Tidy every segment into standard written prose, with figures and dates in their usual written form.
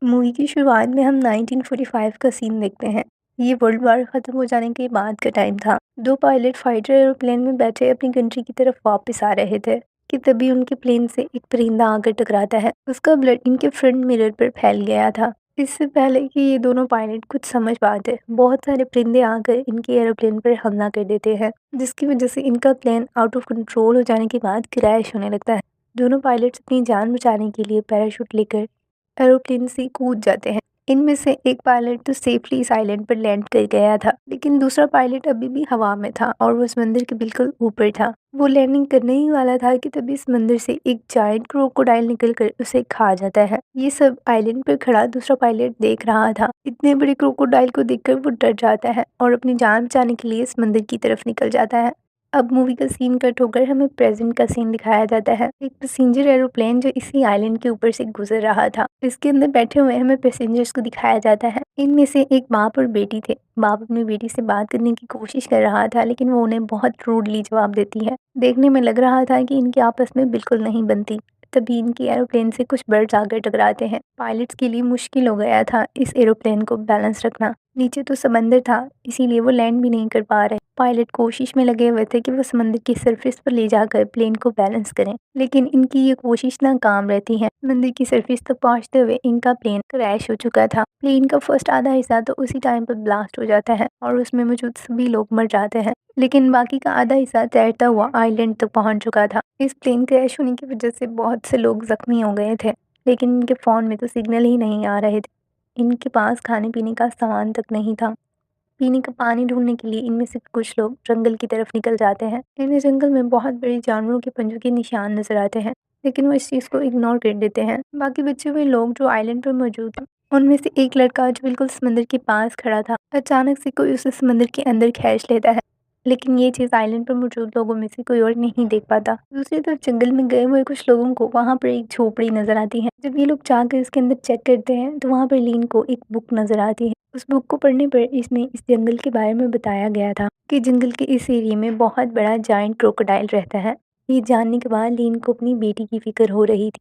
Movie की शुरुआत में हम 1945 का सीन देखते हैं। ये वर्ल्ड वार खत्म हो जाने के बाद का टाइम था। दो पायलट फाइटर एरोप्लेन में बैठे अपनी कंट्री की तरफ वापस आ रहे थे कि तभी उनके प्लेन से एक परिंदा आकर टकराता है। उसका ब्लड इनके फ्रंट मिरर पर फैल गया था। इससे पहले कि ये दोनों पायलट कुछ समझ पाते, बहुत सारे परिंदे आकर इनके एरोप्लेन पर हमला कर देते हैं, जिसकी वजह से इनका प्लेन आउट ऑफ कंट्रोल हो जाने के बाद क्रैश होने लगता है। दोनों पायलट्स अपनी जान बचाने के लिए पैराशूट लेकर एरोप्लेन से कूद जाते हैं। इनमें से एक पायलट तो सेफली इस आइलैंड पर लैंड कर गया था, लेकिन दूसरा पायलट अभी भी हवा में था और वो समंदर के बिल्कुल ऊपर था। वो लैंडिंग करने ही वाला था कि तभी समंदर से एक जायंट क्रोकोडाइल निकलकर उसे खा जाता है। ये सब आइलैंड पर खड़ा दूसरा पायलट देख रहा था। इतने बड़े क्रोकोडाइल को देखकर वो डर जाता है और अपनी जान बचाने के लिए समंदर की तरफ निकल जाता है। अब मूवी का सीन कट होकर हमें प्रेजेंट का सीन दिखाया जाता है। एक पैसेंजर एरोप्लेन जो इसी आइलैंड के ऊपर से गुजर रहा था, इसके अंदर बैठे हुए हमें पैसेंजर्स को दिखाया जाता है। इनमें से एक बाप और बेटी थे। बाप अपनी बेटी से बात करने की कोशिश कर रहा था, लेकिन वो उन्हें बहुत रूडली जवाब देती है। देखने में लग रहा था कि इनकी आपस में बिल्कुल नहीं बनती। तभी इनकी एरोप्लेन से कुछ बर्ड्स आकर टकराते हैं। पायलट्स के लिए मुश्किल हो गया था इस एरोप्लेन को बैलेंस रखना। नीचे तो समंदर था, इसीलिए वो लैंड भी नहीं कर पा रहे। पायलट कोशिश में लगे हुए थे कि वो समंदर की सरफेस पर ले जाकर प्लेन को बैलेंस करें, लेकिन इनकी ये कोशिश नाकाम रहती है। समंदर की सरफेस तक पहुंचते हुए इनका प्लेन क्रैश हो चुका था। प्लेन का फर्स्ट आधा हिस्सा तो उसी टाइम पर ब्लास्ट हो जाता है और उसमें मौजूद सभी लोग मर जाते हैं, लेकिन बाकी का आधा हिस्सा तैरता हुआ आइलैंड तक पहुंच चुका था। इस प्लेन क्रैश होने की वजह से बहुत से लोग जख्मी हो गए थे, लेकिन इनके फ़ोन में तो सिग्नल ही नहीं आ रहे थे। इनके पास खाने पीने का सामान तक नहीं था। पीने का पानी ढूंढने के लिए इनमें से कुछ लोग जंगल की तरफ निकल जाते हैं। इन्हें जंगल में बहुत बड़े जानवरों के पंजों के निशान नजर आते हैं, लेकिन वो इस चीज़ को इग्नोर कर देते हैं। बाकी बचे हुए लोग जो आइलैंड पर मौजूद हैं, उनमें से एक लड़का जो बिल्कुल समंदर के पास खड़ा था, अचानक से कोई उसे समंदर के अंदर खींच लेता है, लेकिन ये चीज़ आइलैंड पर मौजूद लोगों में से कोई और नहीं देख पाता। दूसरी तरफ जंगल में गए हुए कुछ लोगों को वहाँ पर एक झोपड़ी नजर आती है। जब ये लोग जाकर इसके अंदर चेक करते हैं तो वहाँ पर लीन को एक बुक नजर आती है। उस बुक को पढ़ने पर इसमें इस जंगल के बारे में बताया गया था कि जंगल के इस एरिया में बहुत बड़ा जायंट क्रोकोडाइल रहता है। ये जानने के बाद लीन को अपनी बेटी की फिक्र हो रही थी।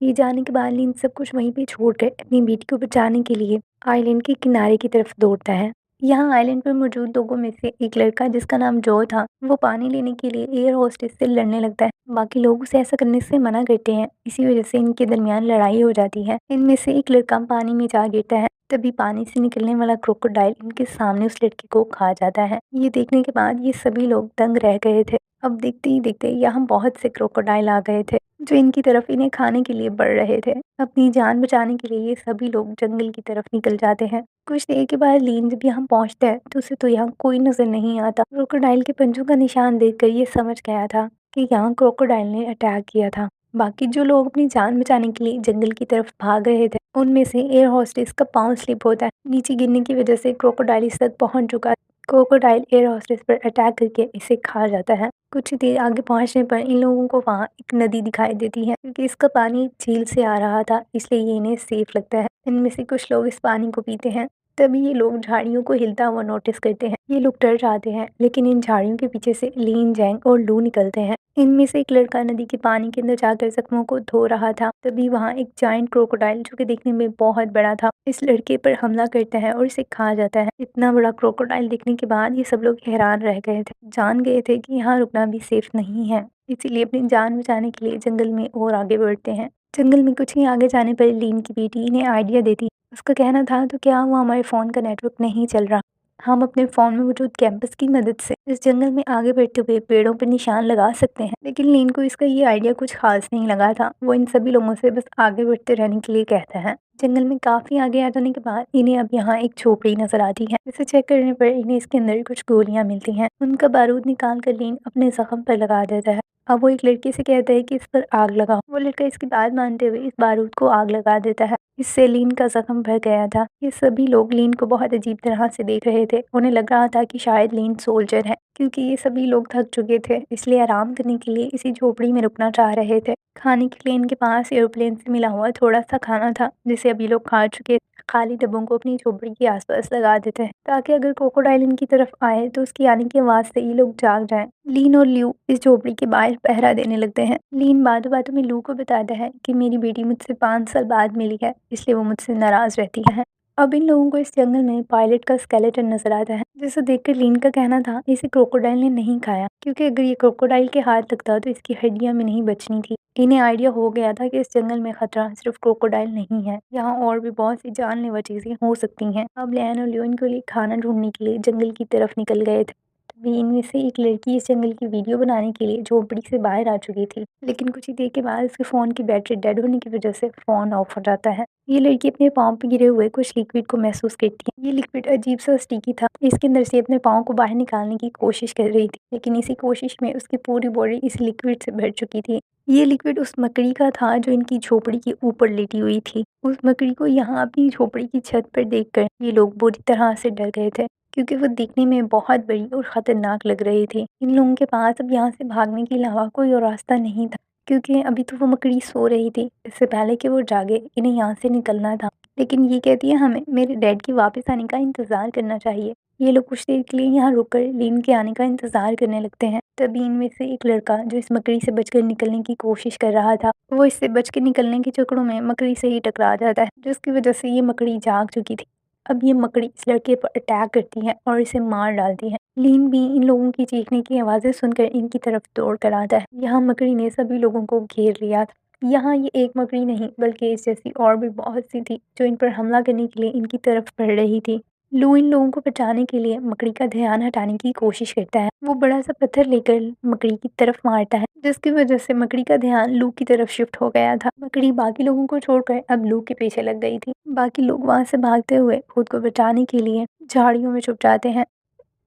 ये जानने के बाद लीन सब कुछ वहीं पे छोड़कर अपनी बेटी को बचाने के लिए आइलैंड के किनारे की तरफ दौड़ता है। यहाँ आइलैंड पर मौजूद लोगों में से एक लड़का जिसका नाम जो था, वो पानी लेने के लिए एयर होस्टेस से लड़ने लगता है। बाकी लोग उसे ऐसा करने से मना करते हैं, इसी वजह से इनके दरमियान लड़ाई हो जाती है। इनमें से एक लड़का पानी में जा गिरता है। तभी पानी से निकलने वाला क्रोकोडाइल इनके सामने उस लड़के को खा जाता है। ये देखने के बाद ये सभी लोग दंग रह गए थे। अब देखते ही देखते यहाँ बहुत से क्रोकोडाइल आ गए थे जो इनकी तरफ इन्हें खाने के लिए बढ़ रहे थे। अपनी जान बचाने के लिए ये सभी लोग जंगल की तरफ निकल जाते हैं। कुछ देर के बाद लीन जब यहाँ पहुँचता है तो उसे तो यहाँ कोई नजर नहीं आता। क्रोकोडाइल के पंजों का निशान देखकर ये समझ गया था कि यहाँ क्रोकोडाइल ने अटैक किया था। बाकी जो लोग अपनी जान बचाने के लिए जंगल की तरफ भाग रहे थे, उनमें से एयर होस्टेस का पाँव स्लिप होता है। नीचे गिरने की वजह से क्रोकोडाइल इस तक पहुंच चुका है। क्रोकोडाइल एयर होस्टेस पर अटैक करके इसे खा जाता है। कुछ देर आगे पहुंचने पर इन लोगों को वहाँ एक नदी दिखाई देती है। क्योंकि इसका पानी झील से आ रहा था, इसलिए ये इन्हें सेफ लगता है। इनमें से कुछ लोग इस पानी को पीते हैं। तभी ये लोग झाड़ियों को हिलता हुआ नोटिस करते हैं। ये लोग डर जाते हैं, लेकिन इन झाड़ियों के पीछे से लीन, जैंग और लू निकलते हैं। इनमें से एक लड़का नदी के पानी के अंदर जाकर जख्मों को धो रहा था। तभी वहाँ एक जायंट क्रोकोडाइल जो कि देखने में बहुत बड़ा था, इस लड़के पर हमला करता है और इसे खा जाता है। इतना बड़ा क्रोकोडाइल देखने के बाद ये सब लोग हैरान रह गए थे, जान गए थे कि यहाँ रुकना भी सेफ नहीं है। इसीलिए अपनी जान बचाने के लिए जंगल में और आगे बढ़ते हैं। जंगल में कुछ ही आगे जाने पर लीन की बेटी इन्हें आइडिया देती। उसका कहना था, तो क्या हुआ, हमारे फ़ोन का नेटवर्क नहीं चल रहा, हम अपने फ़ोन में मौजूद कैंपस की मदद से इस जंगल में आगे बढ़ते हुए पेड़ों पर निशान लगा सकते हैं। लेकिन लीन को इसका ये आइडिया कुछ खास नहीं लगा था। वो इन सभी लोगों से बस आगे बढ़ते रहने के लिए कहता है। जंगल में काफ़ी आगे आ जाने के बाद इन्हें अब यहाँ एक झोपड़ी नजर आती है। इसे चेक करने पर इन्हें इसके अंदर कुछ गोलियां मिलती हैं। उनका बारूद निकाल कर लीन अपने जख्म पर लगा देता है। अब वो एक लड़के से कहता है कि इस पर आग लगाओ। वो लड़का इसकी बात मानते हुए इस बारूद को आग लगा देता है। इससे लीन का जख्म भर गया था। ये सभी लोग लीन को बहुत अजीब तरह से देख रहे थे। उन्हें लग रहा था कि शायद लीन सोल्जर है, क्योंकि ये सभी लोग थक चुके थे, इसलिए आराम करने के लिए इसी झोपड़ी में रुकना चाह रहे थे। खाने के लिए इनके पास एरोप्लेन से मिला हुआ थोड़ा सा खाना था, जिसे अभी लोग खा चुके थे। खाली डब्बों को अपनी झोपड़ी के आसपास लगा देते हैं ताकि अगर क्रोकोडाइल इनकी तरफ आए तो उसकी आने की आवाज़ से ये लोग जाग जाएं। लीन और ल्यू इस झोपड़ी के बाहर पहरा देने लगते हैं। लीन बातों बातों में लू को बताता है कि मेरी बेटी मुझसे 5 साल बाद मिली है, इसलिए वो मुझसे नाराज़ रहती है। अब इन लोगों को इस जंगल में पायलट का स्केलेटन नजर आता है, जिसे देखकर लीन का कहना था इसे क्रोकोडाइल ने नहीं खाया, क्योंकि अगर ये क्रोकोडाइल के हाथ लगता तो इसकी हड्डियां भी नहीं बचनी थी। इन्हें आइडिया हो गया था कि इस जंगल में खतरा सिर्फ क्रोकोडाइल नहीं है, यहाँ और भी बहुत सी जानलेवा चीजें हो सकती हैं। अब लैन और लियोन के लिए खाना ढूंढने के लिए जंगल की तरफ निकल गए थे। तभी इनमें से एक लड़की इस जंगल की वीडियो बनाने के लिए झोपड़ी से बाहर आ चुकी थी, लेकिन कुछ ही देर के बाद उसके फोन की बैटरी डेड होने की वजह से फोन ऑफ हो जाता है। ये लड़की अपने पाँव पे गिरे हुए कुछ लिक्विड को महसूस करती है। ये लिक्विड अजीब सा स्टिकी था। इसके अंदर से अपने पाँव को बाहर निकालने की कोशिश कर रही थी, लेकिन इसी कोशिश में उसकी पूरी बॉडी इस लिक्विड से भर चुकी थी। ये लिक्विड उस मकड़ी का था जो इनकी झोपड़ी के ऊपर लेटी हुई थी। उस मकड़ी को यहाँ अपनी झोपड़ी की छत पर देखकर ये लोग बुरी तरह से डर गए थे, क्योंकि वो दिखने में बहुत बड़ी और खतरनाक लग रही थी। इन लोगों के पास अब यहाँ से भागने के अलावा कोई और रास्ता नहीं था, क्योंकि अभी तो वो मकड़ी सो रही थी। इससे पहले कि वो जागे इन्हें यहाँ से निकलना था, लेकिन ये कहती है हमें मेरे डैड के वापस आने का इंतज़ार करना चाहिए। ये लोग कुछ देर के लिए यहाँ रुककर लीन के आने का इंतज़ार करने लगते हैं। तभी इनमें से एक लड़का जो इस मकड़ी से बचकर निकलने की कोशिश कर रहा था, वो इससे बचकर निकलने के चक्करों में मकड़ी से ही टकरा जाता है, जिसकी वजह से ये मकड़ी जाग चुकी थी। अब ये मकड़ी इस लड़के पर अटैक करती है और इसे मार डालती है। लीन भी इन लोगों की चीखने की आवाज़ें सुनकर इनकी तरफ दौड़ कर आता है। यहाँ मकड़ी ने सभी लोगों को घेर लिया था। यहाँ ये एक मकड़ी नहीं बल्कि इस जैसी और भी बहुत सी थी जो इन पर हमला करने के लिए इनकी तरफ बढ़ रही थी। लू इन लोगों को बचाने के लिए मकड़ी का ध्यान हटाने की कोशिश करता है। वो बड़ा सा पत्थर लेकर मकड़ी की तरफ मारता है, जिसकी वजह से मकड़ी का ध्यान लू की तरफ शिफ्ट हो गया था। मकड़ी बाकी लोगों को छोड़कर अब लू के पीछे लग गई थी। बाकी लोग वहां से भागते हुए खुद को बचाने के लिए झाड़ियों में छुप जाते हैं।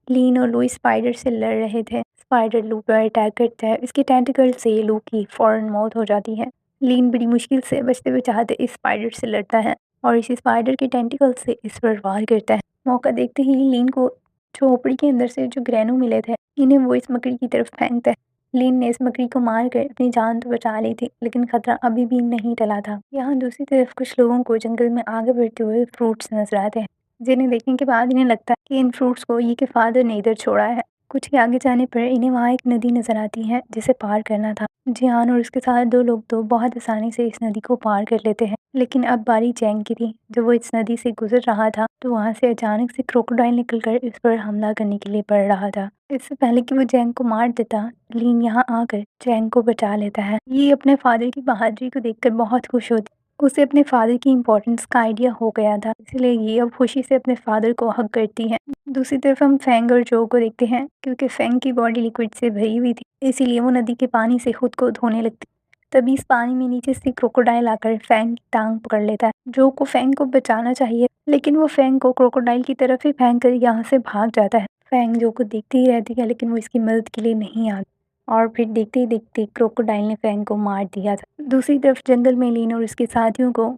लीन और लू स्पाइडर से लड़ रहे थे। स्पाइडर लू पर अटैक करता है। इसके टेंटिकल से लू की फौरन मौत हो जाती है। लीन बड़ी मुश्किल से बचते बचाते इस स्पाइडर से लड़ता है और इसी स्पाइडर के टेंटिकल से इस पर वार करता है। मौका देखते ही लीन को झोपड़ी के अंदर से जो ग्रेनू मिले थे, इन्हें वो इस मकड़ी की तरफ फेंकता है। लीन ने इस मकड़ी को मार कर अपनी जान तो बचा ली थी, लेकिन खतरा अभी भी नहीं टला था। यहाँ दूसरी तरफ कुछ लोगों को जंगल में आगे बढ़ते हुए फ्रूट्स नजर आते हैं, जिन्हें देखने के बाद इन्हें लगता है कि इन फ्रूट्स को ये के फादर ने इधर छोड़ा है। कुछ ही आगे जाने पर इन्हें वहाँ एक नदी नजर आती है जिसे पार करना था। जियान और उसके साथ दो लोग तो बहुत आसानी से इस नदी को पार कर लेते हैं, लेकिन अब बारी जैंग की थी। जब वो इस नदी से गुजर रहा था तो वहाँ से अचानक से क्रोकोडाइल निकलकर इस पर हमला करने के लिए बढ़ रहा था। इससे पहले कि वो जैंग को मार देता, लीन यहाँ आकर जैंग को बचा लेता है। ये अपने फादर की बहादुरी को देखकर बहुत खुश होती। उसे अपने फादर की इम्पोर्टेंस का आइडिया हो गया था, इसलिए ये अब खुशी से अपने फादर को हग करती है। दूसरी तरफ हम फेंग और जो को देखते हैं। क्योंकि फेंग की बॉडी लिक्विड से भरी हुई थी, इसीलिए वो नदी के पानी से खुद को धोने लगती। तभी इस पानी में नीचे से क्रोकोडाइल आकर फेंग की टांग पकड़ लेता है। जो को फेंग को बचाना चाहिए, लेकिन वो फेंग को क्रोकोडाइल की तरफ ही फेंक कर यहाँ से भाग जाता है। फेंग जो को देखती ही रहती है, लेकिन वो इसकी मदद के लिए नहीं आती और फिर देखते ही देखते क्रोकोडाइल ने फेंग को मार दिया था। दूसरी तरफ जंगल में लीन और उसके साथियों को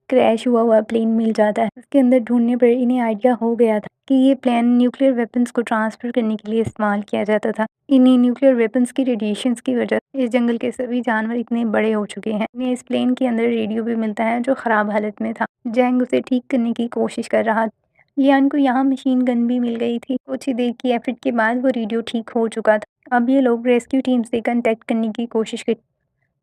क्रैश हुआ प्लेन मिल जाता है। उसके अंदर ढूंढने पर इन्हें आइडिया हो गया था कि ये प्लेन न्यूक्लियर वेपन्स को ट्रांसफर करने के लिए इस्तेमाल किया जाता था। इन्हीं न्यूक्लियर वेपन्स की रेडिएशंस की वजह से इस जंगल के सभी जानवर इतने बड़े हो चुके हैं। इन्हें इस प्लेन के अंदर रेडियो भी मिलता है जो खराब हालत में था। जैंग उसे ठीक करने की कोशिश कर रहा था। लियान को यहाँ मशीन गन भी मिल गई थी। कुछ ही देर की एफर्ट के बाद वो रेडियो ठीक हो चुका था। अब ये लोग रेस्क्यू टीम से कांटेक्ट करने की कोशिश करते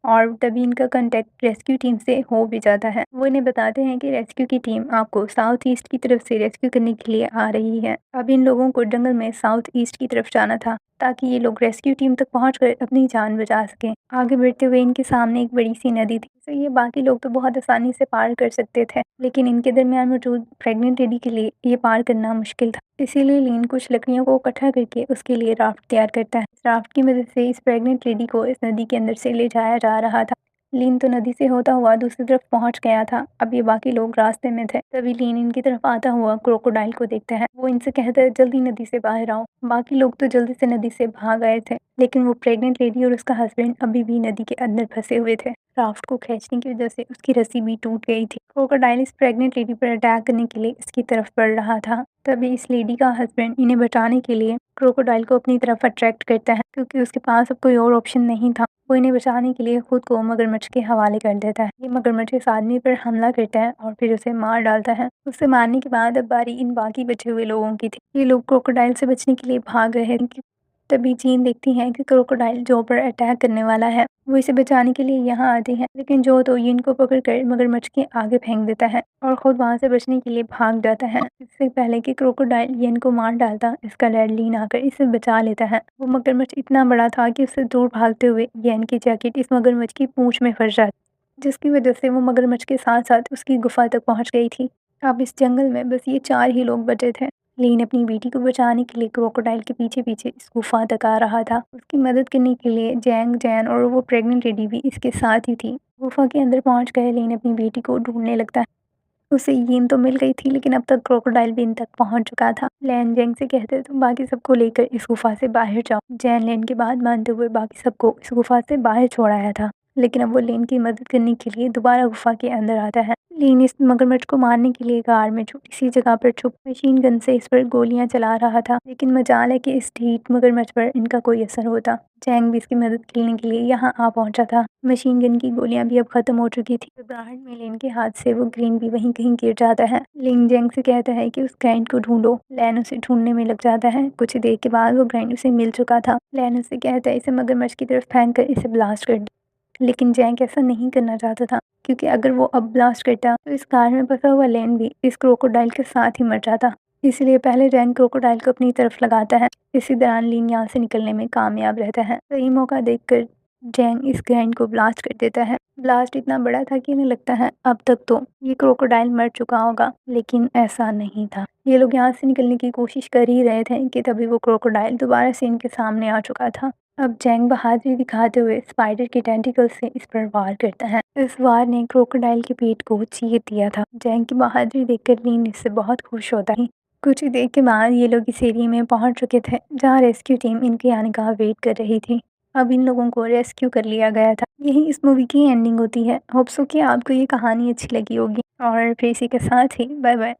और तभी इनका कांटेक्ट रेस्क्यू टीम से हो भी जाता है। वो इन्हें बताते हैं कि रेस्क्यू की टीम आपको साउथ ईस्ट की तरफ से रेस्क्यू करने के लिए आ रही है। अब इन लोगों को जंगल में साउथ ईस्ट की तरफ जाना था ताकि ये लोग रेस्क्यू टीम तक पहुंचकर अपनी जान बचा सकें। आगे बढ़ते हुए इनके सामने एक बड़ी सी नदी थी, जिसे ये बाकी लोग तो बहुत आसानी से पार कर सकते थे, लेकिन इनके दरमियान मौजूद प्रेग्नेंट लेडी के लिए ये पार करना मुश्किल था। इसीलिए लीन कुछ लकड़ियों को इकट्ठा करके उसके लिए राफ्ट तैयार करता है। इस राफ्ट की मदद से इस प्रेग्नेंट लेडी को इस नदी के अंदर से ले जाया जा रहा था। लीन तो नदी से होता हुआ दूसरी तरफ पहुंच गया था। अब ये बाकी लोग रास्ते में थे। तभी लीन इनकी तरफ आता हुआ क्रोकोडाइल को देखता है। वो इनसे कहता है जल्दी नदी से बाहर आओ। बाकी लोग तो जल्दी से नदी से भाग आए थे, लेकिन वो प्रेग्नेंट लेडी और उसका हस्बैंड अभी भी नदी के अंदर फंसे हुए थे। राफ्ट को खींचने की वजह से उसकी रस्सी भी टूट गई थी। क्रोकोडाइल इस प्रेग्नेंट लेडी पर अटैक करने के लिए इसकी तरफ बढ़ रहा था। तभी इस लेडी का हस्बैंड इन्हें बचाने के लिए क्रोकोडाइल को अपनी तरफ अट्रैक्ट करता है, क्योंकि उसके पास अब कोई और ऑप्शन नहीं था। वो इन्हें बचाने के लिए खुद को मगरमच्छ के हवाले कर देता है। ये मगरमच्छ इस आदमी पर हमला करता है और फिर उसे मार डालता है। उसे मारने के बाद अब बारी इन बाकी बचे हुए लोगों की थी। ये लोग क्रोकोडाइल से बचने के लिए भाग रहे थे। तभी जीन देखती है कि क्रोकोडाइल जो पर अटैक करने वाला है। वो इसे बचाने के लिए यहाँ आती है, लेकिन जो तो यीन को पकड़कर मगरमच्छ के आगे फेंक देता है और खुद वहाँ से बचने के लिए भाग जाता है। इससे पहले कि क्रोकोडाइल यीन को मार डालता, इसका डैड लीन आकर इसे बचा लेता है। वो मगरमच्छ इतना बड़ा था कि उससे दूर भागते हुए यीन की जैकेट इस मगरमच्छ की पूंछ में फंस जाती, जिसकी वजह से वो मगरमच्छ के साथ साथ उसकी गुफा तक पहुँच गई थी। अब इस जंगल में बस ये 4 ही लोग बचे थे। लीन अपनी बेटी को बचाने के लिए क्रोकोडाइल के पीछे पीछे इस गुफा तक आ रहा था। उसकी मदद करने के लिए जैंग, जैन और वो प्रेग्नेंट लेडी भी इसके साथ ही थी। गुफा के अंदर पहुंच कर लीन अपनी बेटी को ढूंढने लगता है। उसे यीन तो मिल गई थी, लेकिन अब तक क्रोकोडाइल भी इन तक पहुंच चुका था। लैन जैंग से कहते तुम बाकी सबको लेकर इस गुफा से बाहर जाओ। जैन लेन की बात मानते हुए बाकी सबको इस गुफा से बाहर छोड़ आया था, लेकिन अब वो लेन की मदद करने के लिए दोबारा गुफा के अंदर आता है। लीन इस मगरमच्छ को मारने के लिए कार में छोटी सी जगह पर छुप मशीन गन से इस पर गोलियां चला रहा था, लेकिन मजाल है कि इस ढीठ मगरमच्छ पर इनका कोई असर होता। जैंग भी इसकी मदद करने के लिए यहाँ आ पहुंचा था। मशीन गन की गोलियां भी अब खत्म हो चुकी थी। घबराहट में लेन के हाथ से वो ग्रीन भी वहीं कहीं गिर जाता है। लिंग जैंग से कहता है कि उस ग्राइंड को ढूंढो। लैन उसे ढूंढने में लग जाता है। कुछ देर के बाद वो ग्राइंड उसे मिल चुका था। लैन उसे कहता है इसे मगरमच्छ की तरफ फेंक कर इसे ब्लास्ट कर दे, लेकिन जैंग ऐसा नहीं करना चाहता था, क्योंकि अगर वो अब ब्लास्ट करता तो इस कार में फंसा हुआ लैन भी इस क्रोकोडाइल के साथ ही मर जाता। इसलिए पहले जैंग क्रोकोडाइल को अपनी तरफ लगाता है। इसी दौरान लीन यहाँ से निकलने में कामयाब रहता है। सही मौका देखकर जैंग इस ग्राइंड को ब्लास्ट कर देता है। ब्लास्ट इतना बड़ा था कि उन्हें लगता है अब तक तो ये क्रोकोडाइल मर चुका होगा, लेकिन ऐसा नहीं था। ये लोग यहाँ से निकलने की कोशिश कर ही रहे थे कि तभी वो क्रोकोडाइल दोबारा से इनके सामने आ चुका था। अब जैंग बहादुरी दिखाते हुए स्पाइडर के टेंटिकल से इस पर वार करता है। इस वार ने क्रोकोडाइल के पेट को चीर दिया था। जैंग की बहादुरी देखकर लीन इससे बहुत खुश होता है। कुछ ही देर के बाद ये लोग इस एरिया में पहुंच चुके थे, जहाँ रेस्क्यू टीम इनके आने का वेट कर रही थी। अब इन लोगों को रेस्क्यू कर लिया गया था। यही इस मूवी की एंडिंग होती है। होप सो कि आपको ये कहानी अच्छी लगी होगी, और फिर इसी के साथ ही बाय बाय।